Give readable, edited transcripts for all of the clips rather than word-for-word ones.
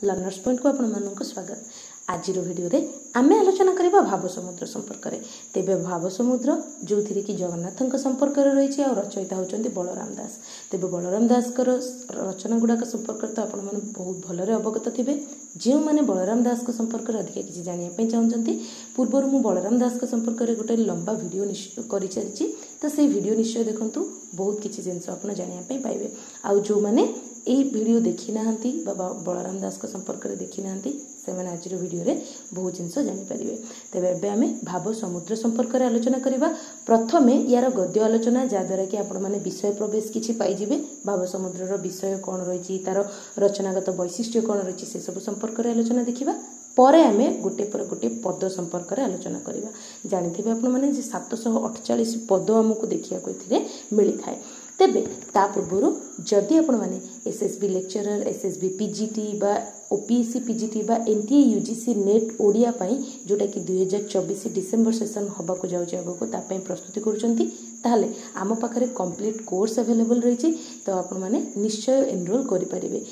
Learners point को आपण स्वागत। आज वीडियो रे आमे आलोचना करबा भाव समुद्र संपर्क रे। तेबे भाव समुद्र जो थी कि जगन्नाथ संपर्क रही और रचयिता होचंती बलराम दास। तेबे बलराम दास रचना गुड़ाक संपर्क तो आपण माने बहुत भलरे अवगत थिबे। जो माने बलराम दास को संपर्क रे अधिक किछि जानिया पई चाहउचंती पूर्वर मु बलराम दास को संपर्क रे गोटे लंबा वीडियो करि चलिछि, तो से वीडियो निश्चय देखंतु, बहुत किछि जिंस आपण जानिया पई पाइबे। आ जो माने এই ভিডিও দেখি নাহাंती बाबा बलराम दास को संपर्क रे देखी नाहांती से माने आज वीडियो रे बहुत जिंस जानि परिबे। तेबे एबे आमे भाव समुद्र संपर्क रे आलोचना करिबा। प्रथमे यार गद्य आलोचना जा द्वारा कि आपण माने विषय प्रवेश किछि पाइ जिवे। भाव समुद्र रो विषय कोन रहिछि, तार रचनागत वैशिष्ट्य कोन रहिछि, से सब संपर्क रे आलोचना देखिबा। परे आमे गोटे पर गोटे पद संपर्क रे आलोचना करिबा। जानिथिबे आपण माने जे 748 पद हमकु देखिया को एथिरे मिली थाए। तेबे ता पूर्व जदि आपण माने एसएसबी लेक्चरर, एसएसबी पीजीटी बा ओपीएससी पीजीटी बा एनटीए यूजीसी नेट ओडिया पई जोटा कि 2024 डिसेंबर सेशन हबा को जाउछि आगो ता पई प्रस्तुति करूचंती, ताहले आम पाखरे कंप्लीट कोर्स अवेलेबल रहिछि। तो आपण माने निश्चय एनरोल करि परिबे।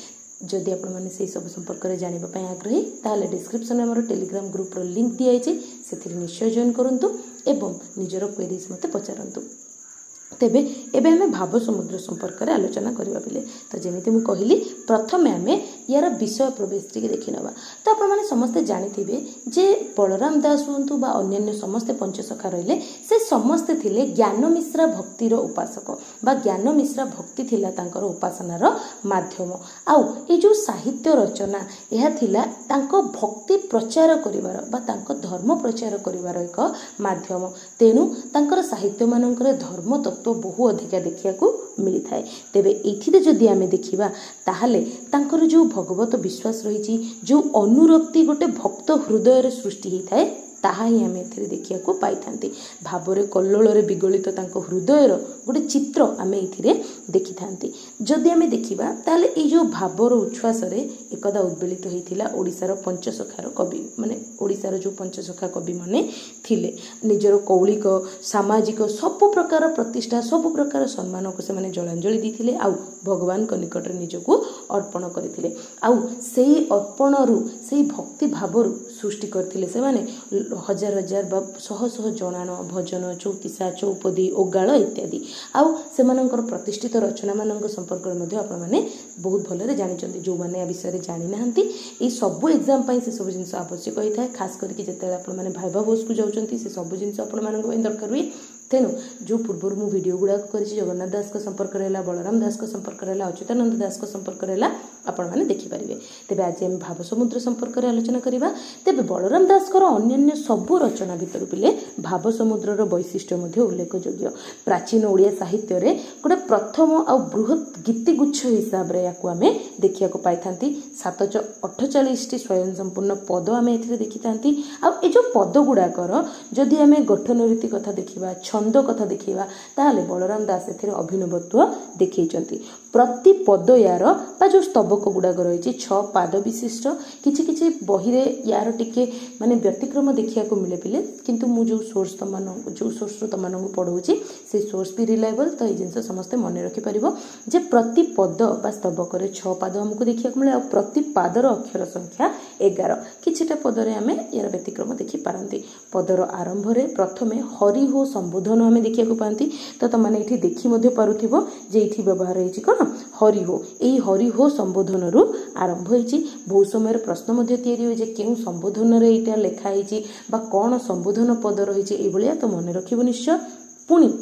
जदि आपण माने से सब संपर्क रे जानिबा पई आग्रही ताहले डिस्क्रिप्शन में हमर टेलीग्राम ग्रुप रो लिंक दिया छै, सेथिरे निश्चय जॉइन करंतु एवं निजरो क्वेरीज मते पचारंतु। तेबे एबे हमें भाव समुद्र संपर्क रे आलोचना करबा बिले। तो जेमिति मु कहिली प्रथमे हमें यार विषय प्रवेश टिके देखि नबा। तो आपण माने समस्त जानिथिबे जे बलराम दास हुंतु बा अन्य समस्त पंचसखा रहिले, से समस्त थिले ज्ञान मिश्रा भक्तिर उपासक बा ज्ञान मिश्रा भक्ति थिला तांकर उपासनार माध्यम। आउ ए जो साहित्य रचना एहा थिला तांको भक्ति प्रचार करिवार बा तांको धर्म प्रचार करिवार एक माध्यम। तेनु तांकर साहित्य मानकर धर्म तत्व बहु अधिका देखिया को मिली थाए। तेबे एथिरे जदि आमे देखिबा ताहाले तांकर जो भगवत विश्वास रहिछि, जो अनुरक्ति गोटे भक्त हृदय रे सृष्टि ही थाए, ताहा ही आमे एथिरे देखिया को पाई थांती। भावरे कल्लोल रे विगलित तांको हृदय रो गोटे चित्र आमे एथिरे देखि थांती। जदि आमे देखिबा ताहाले ए जो भावर उच्छ्वास रे एकदा उद्वेलित होइथिला ओडिसार पंचसखार कवि माने ओडिसार जो पंचसखा कवि माने थिले। निजर कौलिक सामाजिक सब प्रकार प्रतिष्ठा सब प्रकार सम्मान को से माने जलांजलि दिथिले, आउ भगवान को निकट रे निजको अर्पण करथिले। आउ सेही अर्पण रु सेही भक्ति भाव रु सृष्टि करथिले से माने हजार हजार बा शह शह जणान भजन चौतीसा चौपदी ओगाळ इत्यादि। आउ सेमानंकर प्रतिष्ठित रचना मानक संपर्क मध्ये आपण माने बहुत भलरे जानिचंती। जो माने आ विषय रे जानि नाहंती ए सब एग्जाम पई से सब जिंस आवश्यक होई थाए। खास करके जते आपण माने भाइबा बोस को जाउचंती से सब जिंस आपण मानक पई दरकार हुई। तेनु जो पूर्व मु वीडियो गुड़ा करिछि जगन्नाथ दास को संपर्क रहला, बलराम दास को संपर्क रहला, अच्युतानंद दास को संपर्क रहला, आपण माने देखि परिबे। तेबे आज हम भाव समुद्र संपर्क रे आलोचना करिबा। तेबे बलराम दास को अन्य सब रचना भितर पिले भाव समुद्र रो वैशिष्ट्य मध्ये उल्लेखयोग्य। प्राचीन ओडिया साहित्य रे गोटे प्रथम आ बृहत गीति गुच्छ हिसाब रे याकू आमे देखिया को पाई थांती। 748 टी स्वयं संपूर्ण पद आमे एथिरे देखि थांती। आ ए जो पद गुडा कर जदि आमे गठन रीति कथा देखिबा, छंद कथा देखिबा, ताले बलराम दास एथिरे अभिनवत्व देखैचंती। प्रति पद यार बा जो स्तबक गुड़ाक रही 6 पाद विशिष्ट। किछि किछि बही रे यार टिके माने व्यतिक्रम देखिया को मिले पिले, किंतु मु जो सोर्स तमन पढ़ौछि से सोर्स भी रिलायबल। तो ए जिंस समस्त मन रखि परिबो जे प्रति पद बा स्तबक रे 6 पाद हमकु देखिया को मिले, और प्रति पादर अक्षर संख्या 11। किछिटा पद रे आमे यार व्यतिक्रम देखि पारंती। पदर आरंभ रे प्रथमे हरि हो संबोधन आमे देखिया को पांती। तो तमाने एठी देखि मध्ये पारुथिबो जे एठी व्यवहार रहिछि कोन हरि हो। एई हरि हो संबोधन रु आरंभ होइछि। बहुत समय प्रश्न मध्ये तयारी होय जे केउ संबोधन रे एटा लेखा होइछि बा कोन संबोधन पद रहिछि, ए भलिया तो मन रखिबो निश्चय। पुणी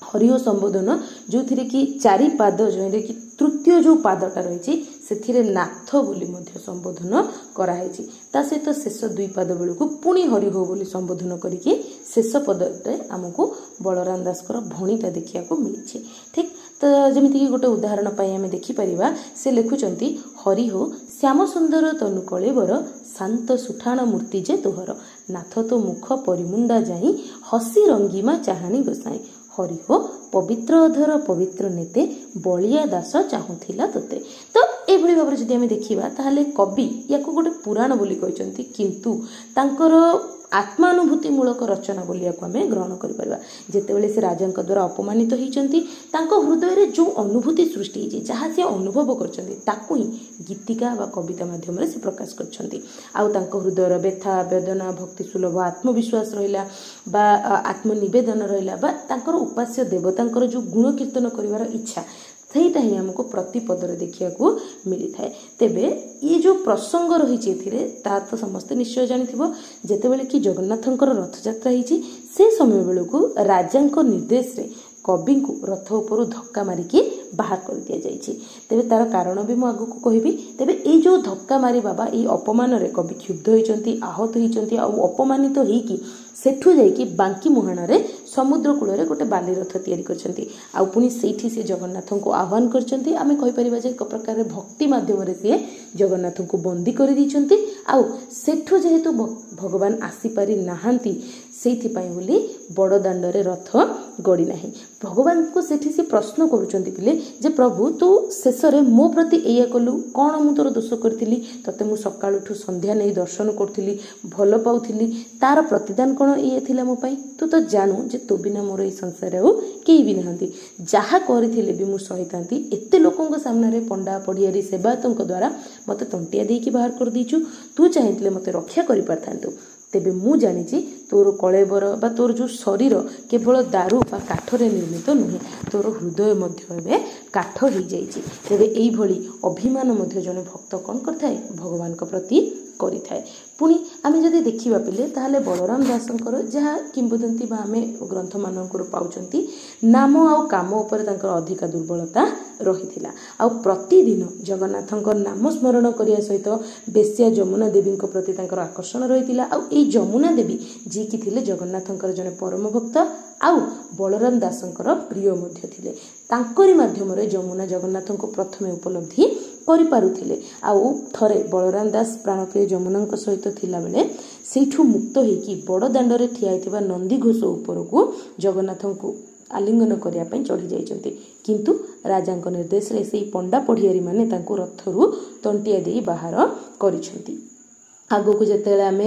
हरि हो संबोधन जो थिरे कि 4 पाद जरे कि तृतीय जो पादटा रहिछि सेथिरे नाथ बोली मध्ये संबोधन करा हैछि। ता सहित शेष 2 पाद बेलकु पुणी हरि हो बोली संबोधन करिकि शेष पदते हमकु बलराम दास कर भणीटा देखिया को मिलिछि। ठीक, तो जमिति कि गोटे उदाहरण पाई आमे देखि परिबा। से लेखुचंती हरि हो श्याम सुंदर तनु कलेवर शांत सुठाण मूर्ति जे तोहर, नाथ तो मुख परिमुंडा जाई हसी रंगीमा चाहानी गोसाई, हरि हो पवित्र अधर पवित्र नेते बलिया दास चाहुथिला तोते। तो এইଭଳି ଭାବରେ ଯଦି ଆମେ ଦେଖିବା ତାହେଲେ କବି ୟାକୁ ଗୋଟେ ପୁରାଣ ବୋଲି କହିଛନ୍ତି, କିନ୍ତୁ ତାଙ୍କର ଆତ୍ମାनुभୂତିମୂଳକ ରଚନା ବୋଲି ୟାକୁ ଆମେ ଗ୍ରହଣ କରିପାରିବା। ଯେତେବେଳେ ସେ ରାଜାଙ୍କ ଦ୍ୱାରା ଅପମାନିତ ହୋଇଛନ୍ତି, ତାଙ୍କ ହୃଦୟରେ ଯେଉଁ ଅନୁଭୂତି ସୃଷ୍ଟି ହୋଇଛି, ଯାହା ସେ ଅନୁଭବ କରିଛନ୍ତି, ତାକୁ ହିଁ ଗୀତିକା ବା କବିତା ମାଧ୍ୟମରେ ସେ ପ୍ରକାଶ କରିଛନ୍ତି। ଆଉ ତାଙ୍କ ହୃଦୟର ବ୍ୟଥା ବେଦନା, ଭକ୍ତି ସୁଲଭ ଆତ୍ମବିଶ୍ୱାସ ରହିଲା ବା ଆତ୍ମନିବେଦନ ରହିଲା, ବା ତାଙ୍କର ଉପାସ୍ୟ ଦେବତାଙ୍କର ଯେଉଁ ଗୁଣ କୀର୍ତ୍ତନ କରିବାର ଇଚ୍ଛା, ସେଇଟା ହିଁ ଆମକୁ ପ୍ରତି ପଦରେ ଦେଖିବାକୁ ମିଳିଥାଏ। ତେବେ ଇଏ ଯେଉଁ ପ୍ରସଙ୍ଗ ରହିଛି ଏଥିରେ, ତାହା ତ ସମସ୍ତେ ନିଶ୍ଚୟ ଜାଣିଥିବ। ଯେତେବେଳେ କି ଜଗନ୍ନାଥଙ୍କର ରଥଯାତ୍ରା ହେଇଛି, ସେ ସମୟ ବେଳକୁ ରାଜାଙ୍କ ନିର୍ଦ୍ଦେଶରେ କବିଙ୍କୁ ରଥ ଉପରୁ ଧକ୍କା ମାରିକି ବାହାର କରିଦିଆଯାଇଛି। ତେବେ ତାର କାରଣ ବି ମୁଁ ଆଗକୁ କହିବି। ତେବେ ଏଇ ଯେଉଁ ଧକ୍କା ମାରିବା ବା ଏଇ ଅପମାନରେ କବି କ୍ଷୁବ୍ଧ ହୋଇଛନ୍ତି, ଆହତ ହୋଇଛନ୍ତି, ଆଉ ଅପମାନିତ ହେଇକି ସେଠୁ ଯାଇକି ବାଙ୍କି ମୁହାଣରେ ସମୁଦ୍ର କୂଳରେ ଗୋଟେ ବାଲି ରଥ ତିଆରି କରିଛନ୍ତି। ଆଉ ପୁଣି ସେଇଠି ସେ ଜଗନ୍ନାଥଙ୍କୁ ଆହ୍ୱାନ କରିଛନ୍ତି। ଆମେ କହିପାରିବା ଯେ ଏକ ପ୍ରକାର ଭକ୍ତି ମାଧ୍ୟମରେ ସିଏ ଜଗନ୍ନାଥଙ୍କୁ ବନ୍ଦୀ କରିଦେଇଛନ୍ତି। ଆଉ ସେଠୁ ଯେହେତୁ ଭଗବାନ ଆସିପାରି ନାହାନ୍ତି, ସେଇଥିପାଇଁ ବୋଲି ବଡ଼ ଦାଣ୍ଡରେ ରଥ ଗଡ଼ି ନାହିଁ। ଭଗବାନଙ୍କୁ ସେଠି ସେ ପ୍ରଶ୍ନ କରୁଛନ୍ତି ପିଲେ ଯେ ପ୍ରଭୁ, ତୁ ଶେଷରେ ମୋ ପ୍ରତି ଏଇଆ କଲୁ, କ'ଣ ମୁଁ ତୋର ଦୋଷ କରିଥିଲି? ତତେ ମୁଁ ସକାଳୁଠୁ ସନ୍ଧ୍ୟା ନେଇ ଦର୍ଶନ କରୁଥିଲି, ଭଲ ପାଉଥିଲି, ତାର ପ୍ରତିଦାନ କ'ଣ ଇଏ ଥିଲା ମୋ ପାଇଁ? ତୁ ତ ଜାଣୁ ଯେ ତୋ ବିନା ମୋର ଏଇ ସଂସାରରେ ଆଉ କେହି ବି ନାହାନ୍ତି। ଯାହା କରିଥିଲେ ବି ମୁଁ ସହିଥାନ୍ତି। ଏତେ ଲୋକଙ୍କ ସାମ୍ନାରେ ପଣ୍ଡା ପଡ଼ିଆରୀ ସେବାୟତଙ୍କ ଦ୍ୱାରା ମୋତେ ତଣ୍ଟିଆ ଦେଇକି ବାହାର କରିଦେଇଛୁ। ତୁ ଚାହିଁଥିଲେ ମୋତେ ରକ୍ଷା କରିପାରିଥାନ୍ତୁ। ତେବେ ମୁଁ ଜାଣିଛି ତୋର କଳେବର ବା ତୋର ଯେଉଁ ଶରୀର କେବଳ ଦାରୁ ବା କାଠରେ ନିର୍ମିତ ନୁହେଁ, ତୋର ହୃଦୟ ମଧ୍ୟ ଏବେ କାଠ ହେଇଯାଇଛି। ତେବେ ଏଇଭଳି ଅଭିମାନ ମଧ୍ୟ ଜଣେ ଭକ୍ତ କ'ଣ କରିଥାଏ? ଭଗବାନଙ୍କ ପ୍ରତି କରିଥାଏ। ପୁଣି ଆମେ ଯଦି ଦେଖିବା ପିଲେ, ତାହେଲେ ବଳରାମ ଦାସଙ୍କର ଯାହା କିମ୍ବଦନ୍ତୀ ବା ଆମେ ଗ୍ରନ୍ଥମାନଙ୍କରୁ ପାଉଛନ୍ତି, ନାମ ଆଉ କାମ ଉପରେ ତାଙ୍କର ଅଧିକା ଦୁର୍ବଳତା ରହିଥିଲା। ଆଉ ପ୍ରତିଦିନ ଜଗନ୍ନାଥଙ୍କ ନାମ ସ୍ମରଣ କରିବା ସହିତ ବେଶ୍ୟା ଯମୁନା ଦେବୀଙ୍କ ପ୍ରତି ତାଙ୍କର ଆକର୍ଷଣ ରହିଥିଲା। ଆଉ ଏଇ ଯମୁନା ଦେବୀ ଯିଏକି ଥିଲେ ଜଗନ୍ନାଥଙ୍କର ଜଣେ ପରମ ଭକ୍ତ ଆଉ ବଳରାମ ଦାସଙ୍କର ପ୍ରିୟ ମଧ୍ୟ ଥିଲେ। ତାଙ୍କରି ମାଧ୍ୟମରେ ଯମୁନା ଜଗନ୍ନାଥଙ୍କୁ ପ୍ରଥମେ ଉପଲବ୍ଧି କରିପାରୁଥିଲେ। ଆଉ ଥରେ ବଳରାମ ଦାସ ପ୍ରାଣପ୍ରିୟ ଯମୁନାଙ୍କ ସହିତ ଥିଲାବେଳେ ସେଇଠୁ ମୁକ୍ତ ହେଇକି ବଡ଼ ଦାଣ୍ଡରେ ଠିଆ ହେଇଥିବା ନନ୍ଦିଘୋଷ ଉପରକୁ ଜଗନ୍ନାଥଙ୍କୁ ଆଲିଙ୍ଗନ କରିବା ପାଇଁ ଚଢ଼ି ଯାଇଛନ୍ତି। କିନ୍ତୁ ରାଜାଙ୍କ ନିର୍ଦ୍ଦେଶରେ ସେଇ ପଣ୍ଡା ପଢ଼ିଆରୀମାନେ ତାଙ୍କୁ ରଥରୁ ତଣ୍ଟିଆ ଦେଇ ବାହାର କରିଛନ୍ତି। ଆଗକୁ ଯେତେବେଳେ ଆମେ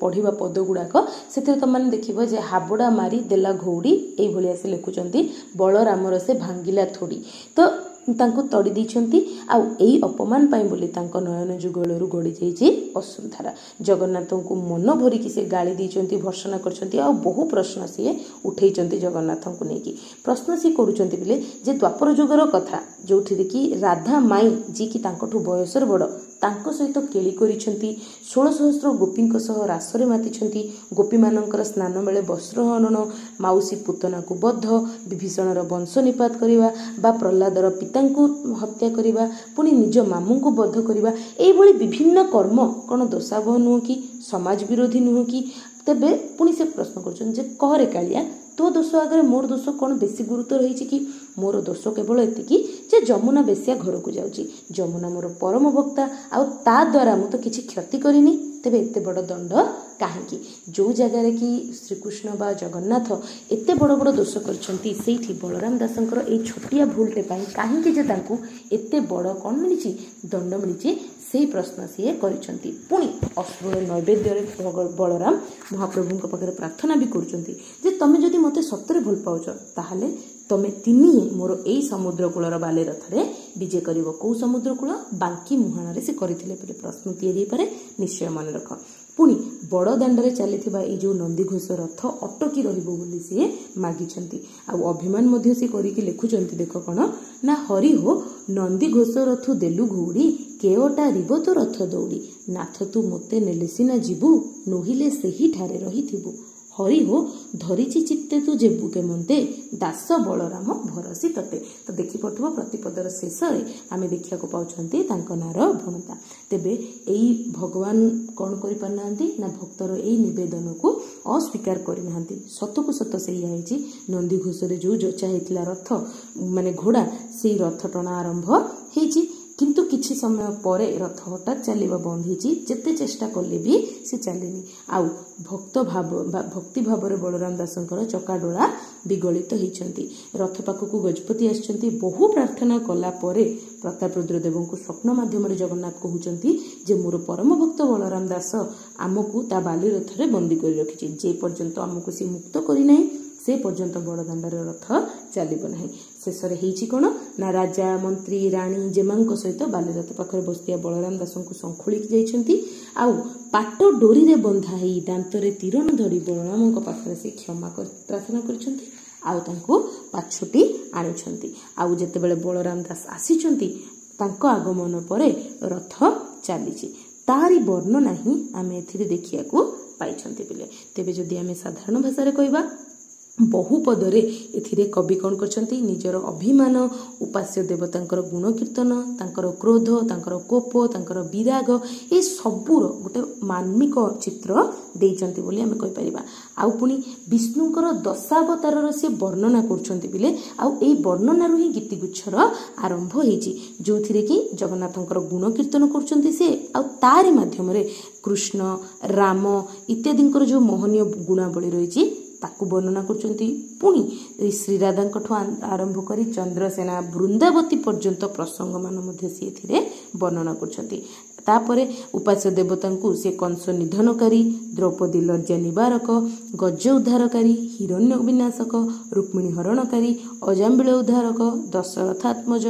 ପଢ଼ିବା ପଦ ଗୁଡ଼ାକ, ସେଥିରେ ତୁମମାନେ ଦେଖିବ ଯେ ହାବୁଡ଼ା ମାରି ଦେଲା ଘଉଡ଼ି, ଏଇଭଳିଆ ସେ ଲେଖୁଛନ୍ତି, ବଳରାମର ସେ ଭାଙ୍ଗିଲା ଥୋଡ଼ି। ତ ତାଙ୍କୁ ତଡ଼ି ଦେଇଛନ୍ତି। ଆଉ ଏଇ ଅପମାନ ପାଇଁ ବୋଲି ତାଙ୍କ ନୟନ ଯୁଗଳରୁ ଗଡ଼ି ଯାଇଛି ଅଶ୍ରୁଧାରା। ଜଗନ୍ନାଥଙ୍କୁ ମନ ଭରିକି ସେ ଗାଳି ଦେଇଛନ୍ତି, ଭର୍ସନା କରିଛନ୍ତି। ଆଉ ବହୁ ପ୍ରଶ୍ନ ସିଏ ଉଠେଇଛନ୍ତି ଜଗନ୍ନାଥଙ୍କୁ ନେଇକି। ପ୍ରଶ୍ନ ସିଏ କରୁଛନ୍ତି ପିଲେ ଯେ ଦ୍ୱାପର ଯୁଗର କଥା, ଯେଉଁଥିରେ କି ରାଧା ମାଇଁ ଯିଏକି ତାଙ୍କଠୁ ବୟସରେ ବଡ଼, ତାଙ୍କ ସହିତ କେଳି କରିଛନ୍ତି, 16,000 ଗୋପୀଙ୍କ ସହ ରାସରେ ମାତିଛନ୍ତି, ଗୋପୀମାନଙ୍କର ସ୍ନାନ ବେଳେ ବସ୍ତ୍ରହରଣ, ମାଉସୀ ପୁତନାକୁ ବଧ, ବିଭୀଷଣର ବଂଶ ନିପାତ କରିବା ବା ପ୍ରହ୍ଲାଦର ପିତାଙ୍କୁ ହତ୍ୟା କରିବା, ପୁଣି ନିଜ ମାମୁଙ୍କୁ ବଧ କରିବା, ଏଇଭଳି ବିଭିନ୍ନ କର୍ମ କ'ଣ ଦୋଷାବହ ନୁହଁ କି? ସମାଜ ବିରୋଧୀ ନୁହଁ କି? ତେବେ ପୁଣି ସେ ପ୍ରଶ୍ନ କରୁଛନ୍ତି ଯେ କହରେ କାଳିଆ, ତୋ ଦୋଷ ଆଗରେ ମୋର ଦୋଷ କ'ଣ ବେଶୀ ଗୁରୁତ୍ୱ ରହିଛି କି? ମୋର ଦୋଷ କେବଳ ଏତିକି ଯେ ଯମୁନା ବେଶ୍ୟା ଘରକୁ ଯାଉଛି। ଯମୁନା ମୋର ପରମ ଭକ୍ତା, ଆଉ ତା ଦ୍ୱାରା ମୁଁ ତ କିଛି କ୍ଷତି କରିନି। ତେବେ ଏତେ ବଡ଼ ଦଣ୍ଡ କାହିଁକି? ଯେଉଁ ଜାଗାରେ କି ଶ୍ରୀକୃଷ୍ଣ ବା ଜଗନ୍ନାଥ ଏତେ ବଡ଼ ବଡ଼ ଦୋଷ କରିଛନ୍ତି, ସେଇଠି ବଳରାମ ଦାସଙ୍କର ଏଇ ଛୋଟିଆ ଭୁଲଟେ ପାଇଁ କାହିଁକି ଯେ ତାଙ୍କୁ ଏତେ ବଡ଼ କ'ଣ ମିଳିଛି? ଦଣ୍ଡ ମିଳିଛି। ସେଇ ପ୍ରଶ୍ନ ସିଏ କରିଛନ୍ତି। ପୁଣି ଅଶ୍ରୁଳ ନୈବେଦ୍ୟରେ ବଳରାମ ମହାପ୍ରଭୁଙ୍କ ପାଖରେ ପ୍ରାର୍ଥନା ବି କରୁଛନ୍ତି ଯେ ତମେ ଯଦି ମୋତେ ସତରେ ଭଲ ପାଉଛ, ତାହେଲେ ତମେ ତିନି ମୋର ଏଇ ସମୁଦ୍ର କୂଳର ବାଲି ରଥରେ ବିଜେ କରିବ। କେଉଁ ସମୁଦ୍ର କୂଳ? ବାଙ୍କି ମୁହାଣରେ ସେ କରିଥିଲେ ବୋଲି ପ୍ରଶ୍ନ ତିଆରି ହେଇପାରେ, ନିଶ୍ଚୟ ମନେ ରଖ। ପୁଣି ବଡ଼ ଦାଣ୍ଡରେ ଚାଲିଥିବା ଏଇ ଯେଉଁ ନନ୍ଦିଘୋଷ ରଥ ଅଟକି ରହିବ ବୋଲି ସିଏ ମାଗିଛନ୍ତି। ଆଉ ଅଭିମାନ ମଧ୍ୟ ସେ କରିକି ଲେଖୁଛନ୍ତି, ଦେଖ କ'ଣ ନା, ହରି ହୋ ନନ୍ଦିଘୋଷ ରଥୁ ଦେଲୁ ଘଉଡ଼ି, କେଓଟା ରିବ ତୋ ରଥ ଦୌଡ଼ି, ନାଥ ତୁ ମୋତେ ନେଲେ ସିନା ଯିବୁ, ନୋହିଲେ ସେହିଠାରେ ରହିଥିବୁ। ହରି ହୋ ଧରିଛି ଚିତ୍ତେ ତୁ ଯେବୁ କେମନ୍ତେ, ଦାସ ବଳରାମ ଭରସି ତତେ। ତ ଦେଖିପାରୁଥିବ ପ୍ରତିପଦର ଶେଷରେ ଆମେ ଦେଖିବାକୁ ପାଉଛନ୍ତି ତାଙ୍କ ନାଁର ଭଣତା। ତେବେ ଏଇ ଭଗବାନ କ'ଣ କରିପାରିନାହାନ୍ତି ନା ଭକ୍ତର ଏଇ ନିବେଦନକୁ ଅସ୍ୱୀକାର କରିନାହାନ୍ତି। ସତକୁ ସତ ସେଇଆ ହେଇଛି। ନନ୍ଦିଘୋଷରେ ଯେଉଁ ଯୋଚା ହେଇଥିଲା ରଥ ଘୋଡ଼ା, ସେଇ ରଥ ଟଣା ଆରମ୍ଭ ହେଇଛି। କିନ୍ତୁ କିଛି किछि समय परे रथ हठात चलवा बंद होती जिते चेष्टा कले भी सी चलेनी आउ भक्ति भाव में बलराम दासंकर चकाडोला विगलित होती रथ पाखक गजपति आसछंती बहु प्रार्थना कला परे प्रताप रुद्रदेव को स्वप्न माध्यम जगन्नाथ कहउचंती जे मोर परम भक्त बलराम दास आमको ता बाली रथ रे बंदी कर रखिछि जे पर्यंत आमको सी मुक्त करि नै से पर्यंत बड़दाण्ड रथ चलिब ना शेष कौन ना राजा मंत्री राणी जेमांक सहित बालीरथ पाखे बसतिया बलराम दास को संखोलिक जाइछंती आउ पाट डोरी रे बंधा ही दांत रे तीरन धरी बलराम पाखे से क्षमा प्रार्थना करछंती आउ तांको पाछोटी आनिछंती आउ जेतेबेले बलराम दास आसीछंती तांको आगमन परे रथ चलीछि तारी वर्णना ही आमे एथिरे देखियाकू पाइछंती बिले तेबे जदि आमे साधारण भाषा रे कहबा बहुपदरे एथिरे कवि कौन करछंती निजर अभिमान उपास्य देवतांकर गुण कीर्तन तांकर क्रोध तांकर कोप तांकर विराग ए सबुर गोटे मार्मिक चित्र देइचंती बोली आमे कहि परिबा आउ पुनी विष्णुंकर दशावतारर से वर्णना करछंती बिले आउ एई वर्णना रु ही गीतिगुच्छर आरंभ हेची जोथिरे कि जगन्नाथंकर गुण कीर्तन करछंती से आउ तारि माध्यम रे कृष्ण राम इत्यादिंकर जो मोहनीय गुणावली रहिची ताकू वर्णना करछंती पुणी श्री राधांकठू आरंभ करी चंद्रसेना वृंदावती पर्यंत प्रसंग मान मध्ये से एथिरे वर्णना करछंती तापरे उपास्य देवतांकू से कंस निधनकारी द्रौपदी लज्जा निवारक गज उद्धारकारी हिरण्य विनाशक रुक्मिणी हरणकारी अजाम्बिल उद्धारक दशरथात्मज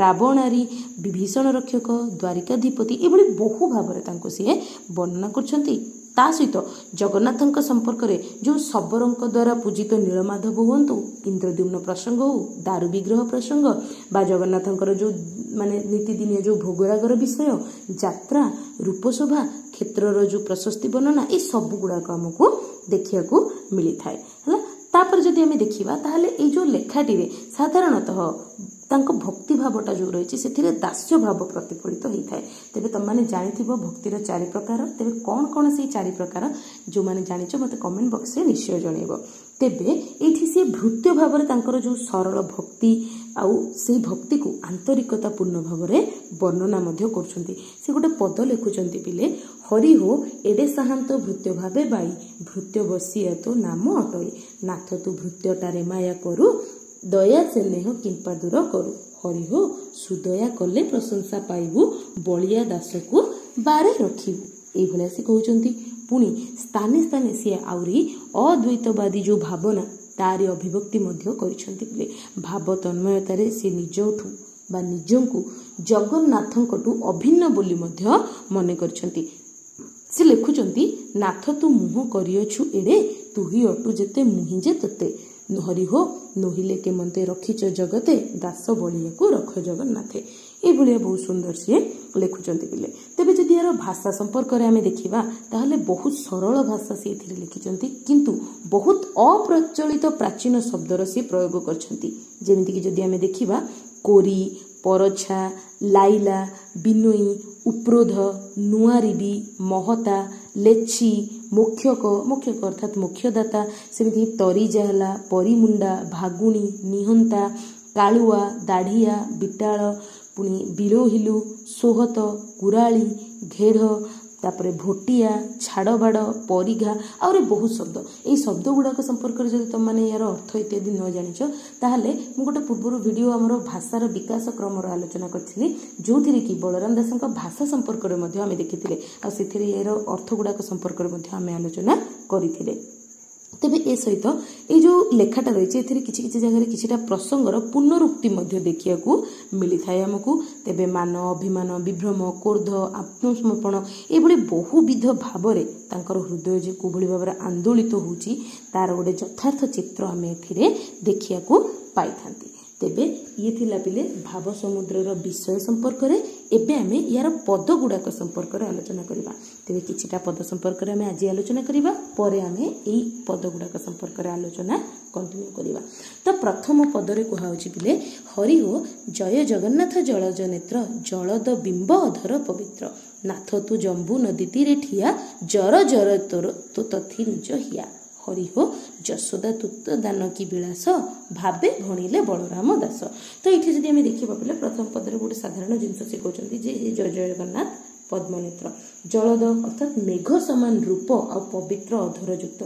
रावणारी विभीषण रक्षक द्वारिकाधिपति एभली बहु भाव तांको से वर्णना करछंती ता सहित जगन्नाथंक संपर्क रे जो सबरंक द्वारा पूजित नीलमाधव हुंतु इंद्रद्युम्न प्रसंग हो दारु विग्रह प्रसंग बा जगन्नाथंकर जो माने नीतिदिनिया जो भोगरागर विषय यात्रा रूपशोभा क्षेत्रर जो प्रशस्ति वर्णना ए सब गुड़ा आमको देखिया मिली थाए हला तापर जदि आमे देखिबा ताहले ए जो लेखाटी रे साधारणतः तांको भक्ति भावटा जो रही से दास्य भाव प्रतिफलित होता है तेरे तुम मैंने जानिथिबो भक्तिर 4 प्रकार तेरे कौन कौन से 4 प्रकार जो मैंने जानिछ मते कमेंट बॉक्स रे निश्चय जणेबो तेबे एठी से भृत्य भाव रे तांकर जो सरल भक्ति आउ से भक्ति को आंतरिकता पूर्ण भाव रे वर्णना मध्य करछंती से गोटे पद लिखुचंती पिले हरि हो एडे साहांत भृत्य भावे बाई भृत्य बसिया तो नाम अटई नाथ तू भृत्यटारे माया करू दया स्नेह किंपा दूर करू हरि हो सुदया कले प्रशंसा पाइबू बलिया दास को बारे रखिबू एई भले से कहउचंती पुणी स्थाने स्थाने से आउरी अद्वैतवादी जो भावना तारी अभिव्यक्ति मध्य करिसंती बोले भाव तन्मयतारे से निजठू बा निजंकु जगन्नाथंकटू अभिन्न बोली मध्य मने करिसंती से लिखुचंती नाथ तू मुह करियछु एडे तू ही अटू जेते मुहि जे तते हरि हो नोहिले के मते रखिच जगते दास बलिया को रख जगन्नाथे ए भलिया बहुत सुंदर से लिखुचंती पिले तेबे जदि यार भाषा संपर्क रे आमे देखिबा ताहले बहुत सरल भाषा से एथिरे लिखिचंती किंतु बहुत अप्रचलित प्राचीन शब्दर से प्रयोग करछंती जेमिति कि जदि आमे देखिबा कोरी परछा लाइला बिनोई उपरोध नुआरिबी महता लेची मुख्यक अर्थात मुख्यदाता सेमिति तरी जहला परिमुंडा भागुणी निहंता कालुआ दाढ़िया बिटाळ पुणी बिलोहिलु सोहत कुराली घेढ़ तापरे भोटिया छाड़बाड़ परिघा और बहुत शब्द ये शब्द गुड़ाक संपर्क में जब तुम मैंने यार अर्थ इत्यादि न जानिच ताहले मु गोटे पूर्व वीडियो आमर भाषार विकास क्रम आलोचना करी जो थी कि बलराम दास भाषा संपर्क में आम देखी यार अर्थ गुड़ाक संपर्क में आलोचना करते तेबे ए सहित ये जो लेखाटा रही है किसी जगह किसी प्रसंगर पुनरुक्ति देखिया मिली थाए आमको तेबे मान अभिमान विभ्रम क्रोध आत्मसमर्पण ये बहुविध भाव तांकर हृदय जे कोभली भाव आंदोलित होउची तार गोटे यथार्थ चित्र आम ए देखिया पाई थांती तेबे ये थिला पिले भाव समुद्रर विषय संपर्क रे एबे आमे यार पद गुड़ाक संपर्क रे आलोचना करिबा तेबे किछिटा पद संपर्क रे आमे आज आलोचना करिबा परे आमे एई पद गुड़ाक संपर्क रे आलोचना कंटिन्यू करिबा तो प्रथम पद रे कुहा होची पिले हरि हो जय जगन्नाथ जलज नेत्र जलद बिंब अधर पवित्र नाथ तू जंबू नदी तीरे ठिया जर जर तोर तो तथी निज हिया हरि हो ଯଶୋଦା ତୁତ ଦାନ କି ବିଳାସ ଭାବେ ଭଣିଲେ ବଳରାମ ଦାସ। ତ ଏଠି ଯଦି ଆମେ ଦେଖିବା ବୋଲେ ପ୍ରଥମ ପଦରେ ଗୋଟେ ସାଧାରଣ ଜିନିଷ ସେ କହୁଛନ୍ତି ଯେ ଜୟ ଜଗନ୍ନାଥ ପଦ୍ମନେତ୍ର ଜଳଦ ଅର୍ଥାତ୍ ମେଘ ସମାନ ରୂପ ଆଉ ପବିତ୍ର ଅଧର ଯୁକ୍ତ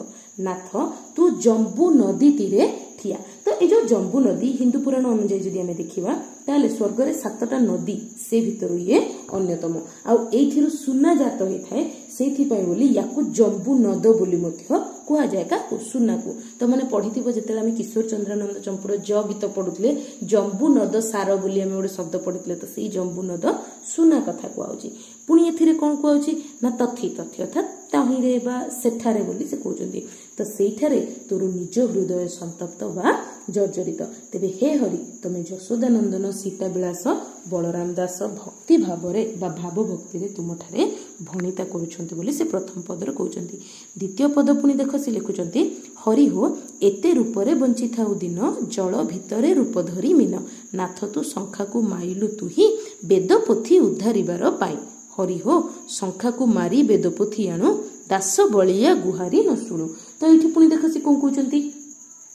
ନାଥ ତୁ ଜମ୍ବୁ ନଦୀ ତୀରେ ଠିଆ। ତ ଏ ଯୋଉ ଜମ୍ବୁ ନଦୀ ହିନ୍ଦୁ ପୁରାଣ ଅନୁଯାୟୀ ଯଦି ଆମେ ଦେଖିବା ତାହେଲେ ସ୍ୱର୍ଗରେ 7ଟା ନଦୀ ସେ ଭିତରୁ ଇଏ ଅନ୍ୟତମ ଆଉ ଏଇଥିରୁ ସୁନା ଜାତ ହେଇଥାଏ ସେଇଥିପାଇଁ ବୋଲି ୟାକୁ ଜମ୍ବୁ ନଦ ବୋଲି ମଧ୍ୟ କୁହାଯାଏ କାକୁ ସୁନାକୁ। ତ ମାନେ ପଢିଥିବ ଯେତେବେଳେ ଆମେ କିଶୋର ଚନ୍ଦ୍ରାନନ୍ଦ ଚମ୍ପୁର ଗୀତ ପଢୁଥିଲେ ଜମ୍ବୁ ନଦ ସାର ବୋଲି ଆମେ ଗୋଟେ ଶବ୍ଦ ପଢିଥିଲେ ତ ସେଇ ଜମ୍ବୁ ନଦ ସୁନା କଥା କୁହାଉଛି। ପୁଣି ଏଥିରେ କଣ କୁହାଉଛି ନା ତଥି ଅର୍ଥାତ୍ ତାହିଁରେ ବା ସେଠାରେ ବୋଲି ସେ କହୁଛନ୍ତି। ତ ସେଇଠାରେ ତୋର ନିଜ ହୃଦୟ ସନ୍ତପ୍ତ ବା ଜର୍ଜରିତ ତେବେ ହେ ହରି ତମେ ଯଶୋଦାନନ୍ଦନ ସୀତା ବିଳାସ ବଳରାମ ଦାସ ଭକ୍ତି ଭାବରେ ବା ଭାବ ଭକ୍ତିରେ ତୁମଠାରେ ଭଣିତା କରୁଛନ୍ତି ବୋଲି ସେ ପ୍ରଥମ ପଦରେ କହୁଛନ୍ତି। ଦ୍ୱିତୀୟ ପଦ ପୁଣି ଦେଖ ସେ ଲେଖୁଛନ୍ତି ହରି ହୋ ଏତେ ରୂପରେ ବଞ୍ଚିଥାଉ ଦିନ ଜଳ ଭିତରେ ରୂପ ଧରି ମିନ ନାଥ ତୁ ଶଙ୍ଖାକୁ ମାଇଲୁ ତୁହି ବେଦ ପୋଥି ଉଦ୍ଧାରିବାର ପାଇଁ। ହରି ହୋ ଶଙ୍ଖାକୁ ମାରି ବେଦ ପୋଥି ଆଣୁ ଦାସ ବଳିଆ ଗୁହାରି ନ ଶୁଣୁ। ତ ଏଇଠି ପୁଣି ଦେଖ ସେ କଣ କହୁଛନ୍ତି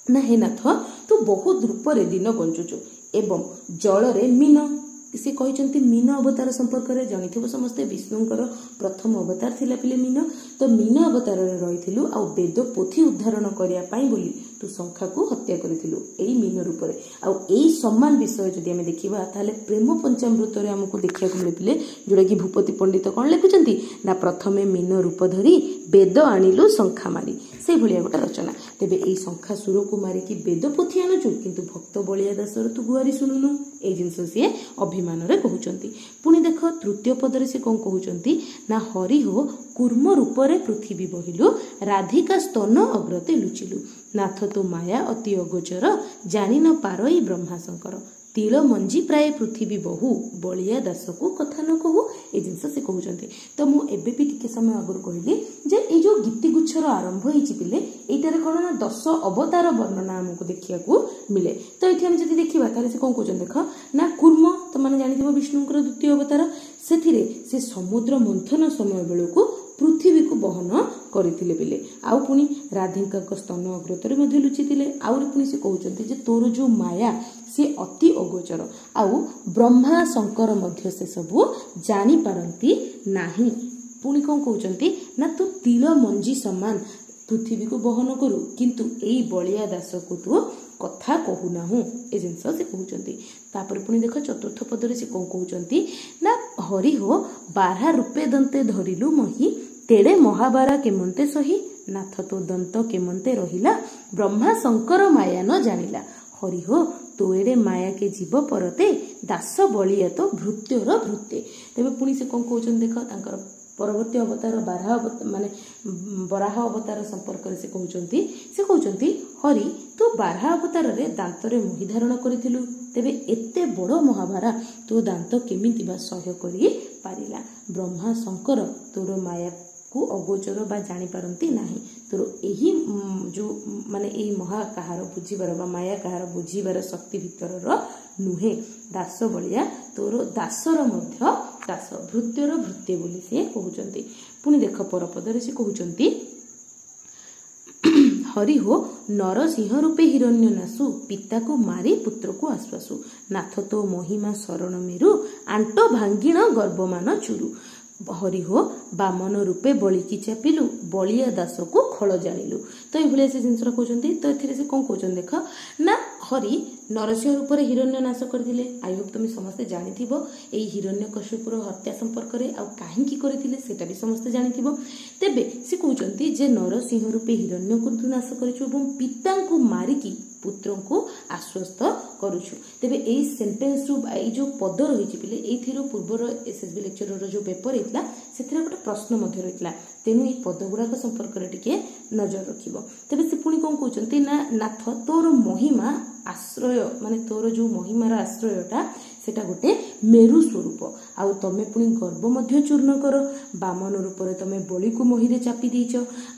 ନା ହେ ନାଥ ତୁ ବହୁତ ରୂପରେ ଦିନ ବଞ୍ଚୁଛୁ ଏବଂ ଜଳରେ ମୀନ ସେ କହିଛନ୍ତି ମୀନ ଅବତାର ସମ୍ପର୍କରେ ଜାଣିଥିବ ସମସ୍ତେ ବିଷ୍ଣୁଙ୍କର ପ୍ରଥମ ଅବତାର ଥିଲା ପିଲେ ମୀନ। ତ ମୀନ ଅବତାରରେ ରହିଥିଲୁ ଆଉ ବେଦ ପୋଥି ଉଦ୍ଧାରଣ କରିବା ପାଇଁ ବୋଲି ତୁ ଶଙ୍ଖାକୁ ହତ୍ୟା କରିଥିଲୁ ଏଇ ମୀନ ରୂପରେ। ଆଉ ଏଇ ସମାନ ବିଷୟ ଯଦି ଆମେ ଦେଖିବା ତାହେଲେ ପ୍ରେମ ପଞ୍ଚାମୃତରେ ଆମକୁ ଦେଖିବାକୁ ମିଳିଥିଲେ ଯୋଉଟାକି ଭୂପତି ପଣ୍ଡିତ କଣ ଲେଖୁଛନ୍ତି ନା ପ୍ରଥମେ ମୀନ ରୂପ ଧରି ବେଦ ଆଣିଲୁ ଶଙ୍ଖା ମାରି ସେଇଭଳିଆ ଗୋଟେ ରଚନା। ତେବେ ଏଇ ଶଙ୍ଖା ସୁରକୁ ମାରିକି ବେଦ ପୋଥି ଆଣୁଛୁ କିନ୍ତୁ ଭକ୍ତ ବଳିଆ ଦାସର ତୁ ଗୁହାରି ଶୁଣୁନୁ ଏଇ ଜିନିଷ ସିଏ ଅଭିମାନରେ କହୁଛନ୍ତି। ପୁଣି ଦେଖ ତୃତୀୟ ପଦରେ ସେ କଣ କହୁଛନ୍ତି ନା ହରି ହୋ କୁର୍ମ ରୂପରେ ପୃଥିବୀ ବହିଲୁ ରାଧିକା ସ୍ତନ ଅଗ୍ରତେ ଲୁଚିଲୁ ନାଥ ତୋ ମାୟା ଅତି ଅଗୋଚର ଜାଣି ନ ପାରଇ ବ୍ରହ୍ମା ଶଙ୍କର ତିଳ ମଞ୍ଜି ପ୍ରାୟ ପୃଥିବୀ ବହୁ ବଳିଆ ଦାସକୁ କଥା ନ କହୁ ଏ ଜିନିଷ ସେ କହୁଛନ୍ତି। ତ ମୁଁ ଏବେ ବି ଟିକେ ସମୟ ଆଗରୁ କହିଲି ଯେ ଏଇ ଯୋଉ ଗୀତିଗୁଚ୍ଛର ଆରମ୍ଭ ହେଇଛି ପିଲେ ଏଇଟାରେ କଣ ନା 10 ଅବତାର ବର୍ଣ୍ଣନା ଆମକୁ ଦେଖିବାକୁ ମିଳେ। ତ ଏଠି ଆମେ ଯଦି ଦେଖିବା ତାହେଲେ ସେ କଣ କହୁଛନ୍ତି ଦେଖ ନା କୁର୍ମ ତ ମାନେ ଜାଣିଥିବ ବିଷ୍ଣୁଙ୍କର ଦ୍ୱିତୀୟ ଅବତାର ସେଥିରେ ସେ ସମୁଦ୍ର ମନ୍ଥନ ସମୟ ବେଳକୁ ପୃଥିବୀକୁ ବହନ କରିଥିଲେ ପିଲେ ଆଉ ପୁଣି ରାଧିକାଙ୍କ ସ୍ତନ ଅଗ୍ରତରେ ମଧ୍ୟ ଲୁଚିଥିଲେ। ଆହୁରି ପୁଣି ସେ କହୁଛନ୍ତି ଯେ ତୋର ଯୋଉ ମାୟା ସେ ଅତି ଅଗୋଚର ଆଉ ବ୍ରହ୍ମା ଶଙ୍କର ମଧ୍ୟ ସେ ସବୁ ଜାଣିପାରନ୍ତି ନାହିଁ। ପୁଣି କଣ କହୁଛନ୍ତି ନା ତୁ ତିଳ ମଞ୍ଜି ସମାନ ପୃଥିବୀକୁ ବହନ କରୁ କିନ୍ତୁ ଏଇ ବଳିଆ ଦାସକୁ ତୁ କଥା କହୁନାହୁଁ ଏ ଜିନିଷ ସେ କହୁଛନ୍ତି। ତାପରେ ପୁଣି ଦେଖ ଚତୁର୍ଥ ପଦରେ ସେ କଣ କହୁଛନ୍ତି ନା ହରି ହୋ ବାରହା ରୂପେ ଦନ୍ତେ ଧରିଲୁ ମହି ତେଡ଼େ ମହାବାରା କେମନ୍ତେ ସହି ନାଥ ତୋ ଦନ୍ତ କେମନ୍ତେ ରହିଲା ବ୍ରହ୍ମା ଶଙ୍କର ମାୟା ନ ଜାଣିଲା ହରି ହୋ ତୋ ଏଡ଼େ ମାୟା କେ ଯିବ ପରତେ ଦାସ ବଳିଆ ତ ଭୃତ୍ୟର ଭୃତ୍ୟ। ତେବେ ପୁଣି ସେ କଣ କହୁଛନ୍ତି ଦେଖ ତାଙ୍କର ପରବର୍ତ୍ତୀ ଅବତାର ବରାହ ଅବତାର ସମ୍ପର୍କରେ ସେ କହୁଛନ୍ତି ହରି ତୁ ବାରହା ଅବତାରରେ ଦାନ୍ତରେ ମୋହି ଧାରଣ କରିଥିଲୁ ତେବେ ଏତେ ବଡ଼ ମହାଭାରା ତୋ ଦାନ୍ତ କେମିତି ବା ସହ୍ୟ କରି ପାରିଲା ବ୍ରହ୍ମା ଶଙ୍କର ତୋର ମାୟାକୁ ଅଗୋଚର ବା ଜାଣିପାରନ୍ତି ନାହିଁ। ତୋର ଏହି ଯୋଉ ମାନେ ଏଇ ମହା କାହାର ବୁଝିବାର ବା ମାୟା କାହାର ବୁଝିବାର ଶକ୍ତି ଭିତରର ନୁହେଁ ଦାସ ବଳିଆ ତୋର ଦାସର ମଧ୍ୟ ଦାସ ଭୃତ୍ୟର ଭୃତ୍ୟ ବୋଲି ସେ କହୁଛନ୍ତି। ପୁଣି ଦେଖ ପରପଦରେ ସେ କହୁଛନ୍ତି ହରି ହୋ ନରସିଂହ ରୂପେ ହିରଣ୍ୟ ନାସୁ ପିତାକୁ ମାରି ପୁତ୍ରକୁ ଆଶ୍ୱାସୁ ନାଥ ତୋ ମହିମା ଶରଣ ମେରୁ ଆଣ୍ଟ ଭାଙ୍ଗିଣ ଗର୍ଭମାନ ଚୁରୁ ହରି ହୋ ବାମନ ରୂପେ ବଳିକି ଚାପିଲୁ ବଳିଆ ଦାସକୁ ଖଳ ଜାଣିଲୁ। ତ ଏଇଭଳିଆ ସେ ଜିନିଷଟା କହୁଛନ୍ତି। ତ ଏଥିରେ ସେ କଣ କହୁଛନ୍ତି ଦେଖ ନା ହରି ନରସିଂହ ରୂପରେ ହିରଣ୍ୟ ନାଶ କରିଥିଲେ। ଆଇ ହୋପ ତମେ ସମସ୍ତେ ଜାଣିଥିବ ଏଇ ହିରଣ୍ୟକଶ୍ୟପର ହତ୍ୟା ସମ୍ପର୍କରେ ଆଉ କାହିଁକି କରିଥିଲେ ସେଟା ବି ସମସ୍ତେ ଜାଣିଥିବ। ତେବେ ସେ କହୁଛନ୍ତି ଯେ ନରସିଂହ ରୂପେ ହିରଣ୍ୟକୁ ନାଶ କରିଛୁ ଏବଂ ପିତାଙ୍କୁ ମାରିକି ପୁତ୍ରଙ୍କୁ ଆଶ୍ୱସ୍ତ କରୁଛୁ। ତେବେ ଏଇ ସେଣ୍ଟେନ୍ସରୁ ଏଇ ଯୋଉ ପଦ ରହିଛି ପିଲେ ଏଇଥିରୁ ପୂର୍ବର ଏସଏସବି ଲେକ୍ଚରର ଯୋଉ ପେପର ହେଇଥିଲା ସେଥିରେ ଗୋଟେ ପ୍ରଶ୍ନ ମଧ୍ୟ ରହିଥିଲା ତେଣୁ ଏଇ ପଦ ଗୁଡାକ ସମ୍ପର୍କରେ ଟିକେ ନଜର ରଖିବ। ତେବେ ସେ ପୁଣି କଣ କହୁଛନ୍ତି ନା ନାଥ ତୋର ମହିମା ଆଶ୍ରୟ ମାନେ ତୋର ଯୋଉ ମହିମାର ଆଶ୍ରୟଟା ସେଟା ଗୋଟେ ମେରୁ ସ୍ୱରୂପ ଆଉ ତମେ ପୁଣି ଗର୍ବ ମଧ୍ୟ ଚୂର୍ଣ୍ଣ କର ବାମନ ରୂପରେ ତମେ ବଳିକୁ ମୋହିରେ ଚାପି ଦେଇଛ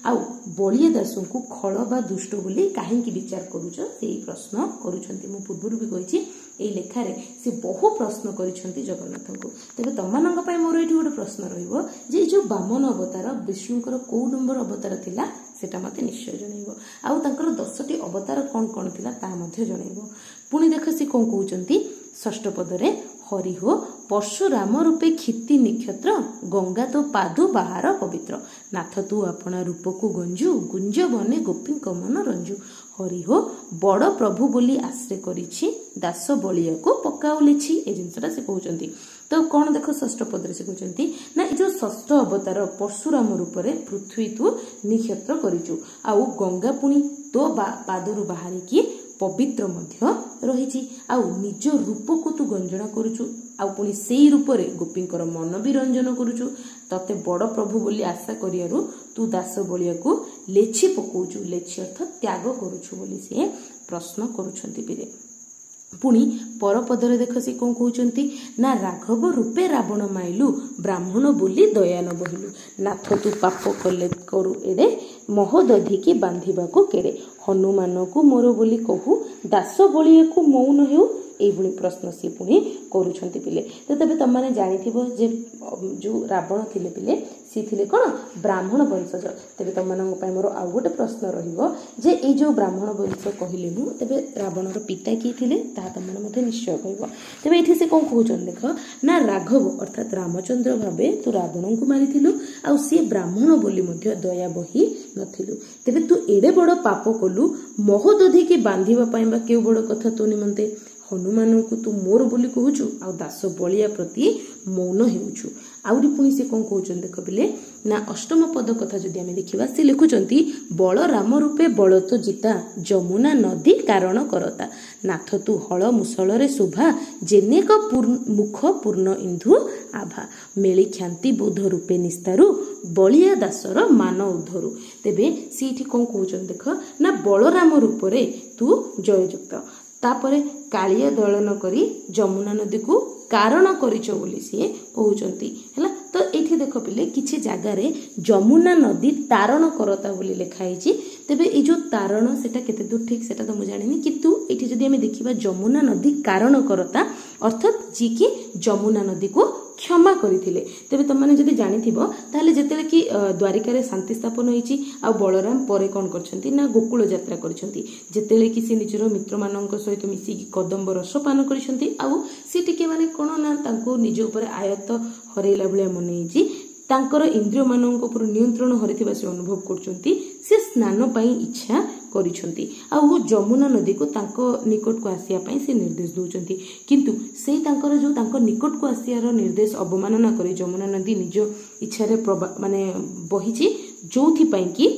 ଆଉ ବଳିଆ ଦାସଙ୍କୁ ଖଳ ବା ଦୁଷ୍ଟ ବୋଲି କାହିଁକି ବିଚାର କରୁଛ ସେଇ ପ୍ରଶ୍ନ କରୁଛନ୍ତି। ମୁଁ ପୂର୍ବରୁ ବି କହିଛି ଏଇ ଲେଖାରେ ସେ ବହୁ ପ୍ରଶ୍ନ କରିଛନ୍ତି ଜଗନ୍ନାଥଙ୍କୁ। ତେବେ ତମାନଙ୍କ ପାଇଁ ମୋର ଏଠି ଗୋଟେ ପ୍ରଶ୍ନ ରହିବ ଯେ ଏଇ ଯୋଉ ବାମନ ଅବତାର ବିଷ୍ଣୁଙ୍କର କୋଉ ନମ୍ବର ଅବତାର ଥିଲା सेटा मते निश्चय जणैबो आउ तांकर 10टी अवतार कोन कोन थिला ता मध्ये जणैबो। पुणी देख से कोन कहउचंती षष्ठ पदरे हरि हो परशुराम रूपे क्षिति नक्षत्र गंगा तो पादु बाहार पवित्र नाथ तू अपना रूप को गंजु गुंज बने गोपी मन रंजु हरि हो बड़ प्रभु बोली आश्रय करिछि दास बलिया को पकाउलेछि ए जिनसटा से कहउचंती। तो कौन देख षष्ठ पदरे से कहउचंती ना ए जो षष्ठ अवतार परशुराम रूप रे पृथ्वी तू नक्षत्र करिछु आउ गंगा पुणी तो पादरु बाहरी की पवित्र मध्य रही आउ निज रूप को तू गंजना करुचु आउ पुणी सेई रूप रे गोपींकर मन भी रंजन करुचु तते बड़ प्रभु बोली आशा करियारु तू दास बलिया को लेछि पकोचु लेछि अर्थ त्याग करुचु बोली से प्रश्न करुछंती बिरे। पुणी परपदरे देख से कौन कहउचंती ना राघव रूपे रावण माइलु ब्राह्मण बोली दया न बहिलु नाथ तू पाप कले करू एडे महोदधि की बांधिबा को केड़े हनुमान को मोर बोली कहू दास बलिया को मौन हेउ एभली प्रश्न सी पुणी करूछंती पिले। तो तबे तुम माने जानिथिबो जे जो रावण थिले पिले सी थिले कोन ब्राह्मण वंशज। तबे तुम मानन पय मोर आ गोटे प्रश्न रहिबो जे ए जो ब्राह्मण वंश कहिले मु तबे रावणर पिता की थिले ता तुम माने मते निश्चय कहबो। तबे एठी से कोन कहउछन देख ना राघव अर्थात रामचंद्र भाबे तू रावण को मारिथिलु आ सी ब्राह्मण बोली मध्ये दया बही नथिलु तबे तू एडे बड़ पाप कलु महोदधि की बांधिबा पय बा केउ बड़ कथा तो निमंते हनुमान को तू मोर बोली कहूचु आ दास बलिया प्रति मौन हेउछु। आउरी पुणी से कौन कहउचन देख बिले ना अष्टम पद कथा जदि आमे देखिबा से लिखुचंती बल राम रूपे बल तो जीता जमुना नदी कारण करता नाथ तू हल मुसल रे शोभा जेनेक मुख पूर्ण इंधु आभा मेली ख्याति बोध रूपे निस्तारु बलिया दासर मान उद्धरु। तेबे सीठी कौन कहउचन देख ना बलराम रूप रे तू जययुक्त तापरे कालिया दलन करी जमुना नदी को कारण करिछ बोली से कहउचंती हैला। तो एठी देखो पिले किछि जागा रे जमुना नदी तारण करता बोली लिखाई छी तेबे ए जो तारण सेटा केते दूर ठीक सेटा तो मु जानिनी किंतु एठी जदी हमें देखिबा जमुना नदी कारण करता अर्थात जी की जमुना नदी को क्षमा करिथिले। तेबे तुम माने जदी जानिथिबो ताले जेतेले कि द्वारिका रे शांति स्थापन होईची आ बलराम परे कोन करछंती ना गोकुल यात्रा करछंती जेतेले कि से निजर मित्र माननक सहित मिसी कदम्ब रस पान करछंती आ से टिके माने कोन ना तांको निज ऊपर आयत हरेला भलिया मनेजी तांकर इंद्रिय माननक ऊपर नियंत्रण हरिथिबा से अनुभव करछंती से स्नान पई इच्छा करिछंती आ जमुना नदी को तांको निकट को आसिया पई से निर्देश दोचंती किंतु से तांकर जो तांको निकट को आसियार निर्देश अवमानना करी जमुना नदी निज इच्छा रे माने बहिची जोथि पई कि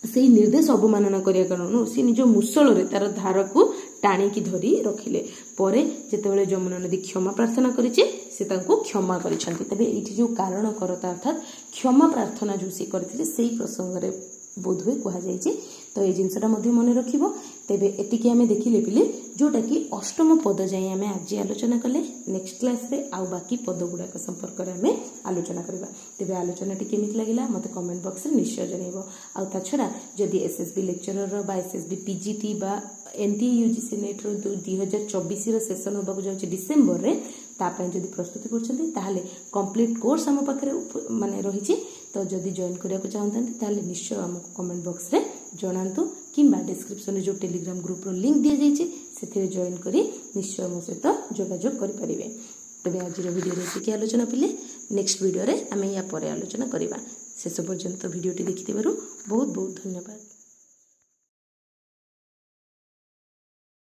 से निर्देश अवमानना करिया कारण से निज मुसल रे तार धार को टाणी की धरी रखिले परे जेतेबेले जमुना नदी क्षमा प्रार्थना करिचे से तांको क्षमा करिसंती। तबे एठी जो कारण करता अर्थात क्षमा प्रार्थना जो से करथिले सेही प्रसंग रे बोधवे कहा जाइए। तो ये जिनसटा मन रखिबो। तेबे एतिकी आमे देखिले पिले जोटा कि अष्टम पद जाए आमे आज आलोचना कले नेक्स्ट क्लास रे आउ बाकी पद गुडाक संपर्क रे आमे आलोचना करबा। तेबे आलोचना टी केमित लागिला मते कमेंट बॉक्स रे निश्चय जणैबो। आ ता छडा जदि एसएसबी लेक्चरर बा एसएसबी पीजीटी बा एनटीए यूजीसी नेट रो 2024 रो सेशन होबाक जाउची डिसेंबर रे तापन जदि प्रस्तुति करछन्ती ताहाले कंप्लीट कोर्स हम पाखरे माने रहिची। तो जदि जॉइन करिया को चाहंतंती ताहाले निश्चय हमको कमेंट बॉक्स रे जणांतु किंबा डिस्क्रिप्शन रे जो टेलीग्राम ग्रुप रो लिंक दिया जाइछे सेथिरे जॉइन करी निश्चय मो सहित जोगाजोग करि परिबे। तबे आज रो वीडियो रे की आलोचना पिले नेक्स्ट वीडियो रे आमे या परे आलोचना करिबा। शेष पर्यंत वीडियोटी देखिथिबारु बहुत बहुत धन्यवाद।